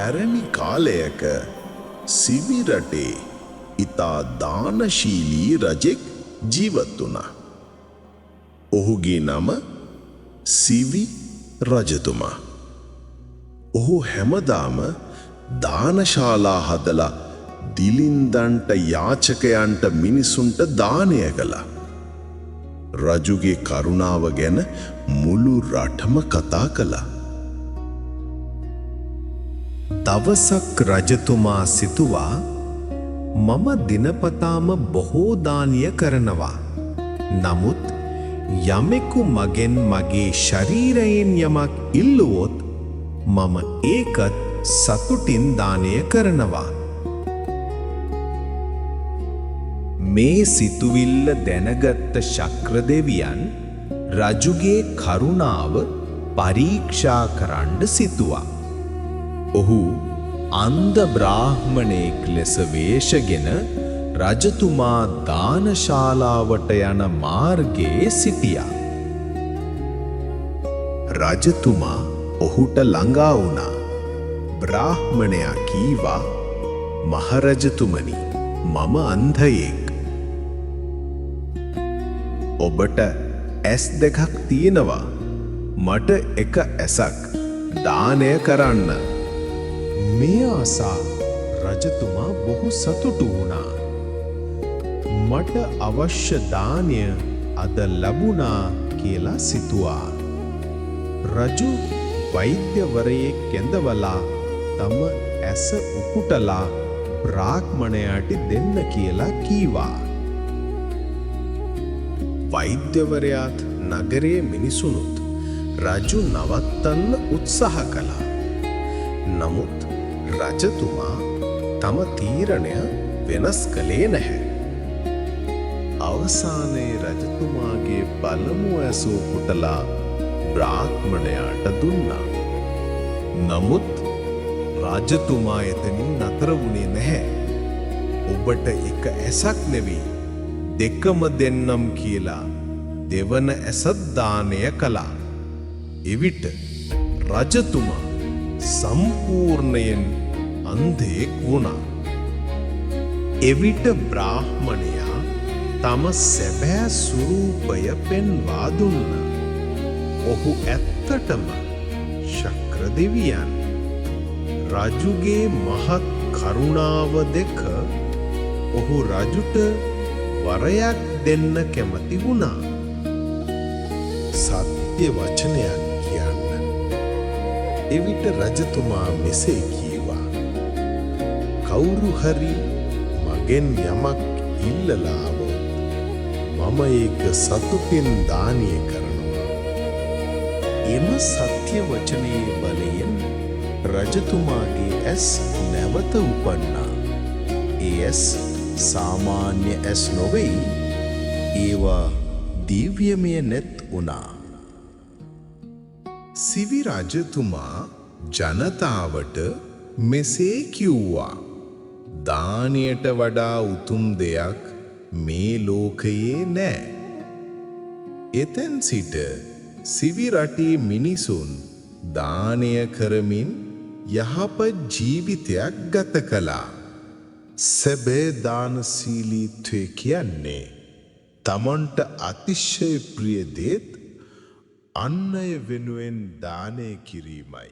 පැරණි කාලයක සිවි රටේ ඉතා දානශීලී රජෙක් ජීවත් වුණා. ඔහුගේ නම සිවි රජතුමා. ඔහු හැමදාම දානශාලා හදලා දිලින්දන්ට යාචකයන්ට මිනිසුන්ට දානය කළා. රජුගේ කරුණාව ගැන මුළු රටම කතා කළා. දවසක් රජතුමා සිතුවා මම දිනපතාම බොහෝ දානිය කරනවා. නමුත් යමෙකු මගෙන් මගේ ශරීරයෙන් යමක් ඉල්ලුවොත් මම ඒකත් සතුටින් දානය කරනවා. මේ සිතුවිල්ල දැනගත්ත ශක්‍ර දෙවියන් රජුගේ කරුණාව පරීක්ෂා කරන්න සිතුවා. ඔහු අන්ධ බ්‍රාහ්මණයෙක් ලෙස වේශගෙන රජතුමා දානශාලාවට යන මාර්ගයේ සිටියා. රජතුමා ඔහුට ළඟා වුණා. බ්‍රාහ්මණයා කීවා, මහරජතුමනි, මම අන්ධයෙක්. ඔබට ඇස් දෙකක් තියෙනවා. මට එක ඇසක් දානය කරන්න. මේ ආසා රජතුමා බොහෝ සතුටු වුණා. මට අවශ්‍ය දානය අද ලැබුණා කියලා සිතුවා. රජු වෛද්‍යවරයෙක් කැඳවලා තම ඇස උපුටලා බ්‍රාහ්මණයාට දෙන්න කියලා කීවා. වෛද්‍යවරයාත් නගරයේ මිනිසුනුත් රජු නවත්තන්න උත්සාහ කළා. නමුත් රජතුමා තම තීරණය වෙනස් කළේ නැහැ. අවසානයේ රජතුමාගේ පළමු ඇස උපුටලා බ්‍රාහ්මණයාට දුන්නා. නමුත් රජතුමා එතනින් නතර වුණේ නැහැ. ඔබට එක ඇසක් නෙවෙයි දෙකම දෙන්නම් කියලා දෙවන ඇසත් දානය කළා. එවිට රජතුමා සම්පූර්ණයෙන් අන්ධයෙක් වුණා. එවිට බ්‍රාහ්මණයා තම සැබෑ ස්වරූපය පෙන්වා දුන්නා. ඔහු ඇත්තටම ශක්‍ර දෙවියන්. රජුගේ මහත් කරුණාව දෙක ඔහු රජුට වරයක් දෙන්න කැමති වුණා. සත්‍ය වචනයක් කියන්න. එවිට රජතුමා මෙසේ කීවා, කවුරු හරි මගෙන් යමක් ඉල්ලලා આવොත් මම ඒක සතුටින් දානය කරනවා. එම සත්‍ය වචනේ බලයෙන් රජතුමාගේ ඇස් නැවත උපන්නා. ඒ ඇස් සාමාන්‍ය ඇස් නොවෙයි, ඒවා දිව්‍යමය නෙත් වුණා. සිවි රජතුමා ජනතාවට මෙසේ කිව්වා, දානයට වඩා උතුම් දෙයක් මේ ලෝකයේ නෑ. එතෙන් සිට සිවි රටේ මිනිසුන් දානය කරමින් යහපත් ජීවිතයක් ගත කළා. සැබෑ දානශීලීත්වය කියන්නේ තමන්ට අතිශය ප්‍රිය දේත් අන් අය වෙනුවෙන් දානය කිරීමයි.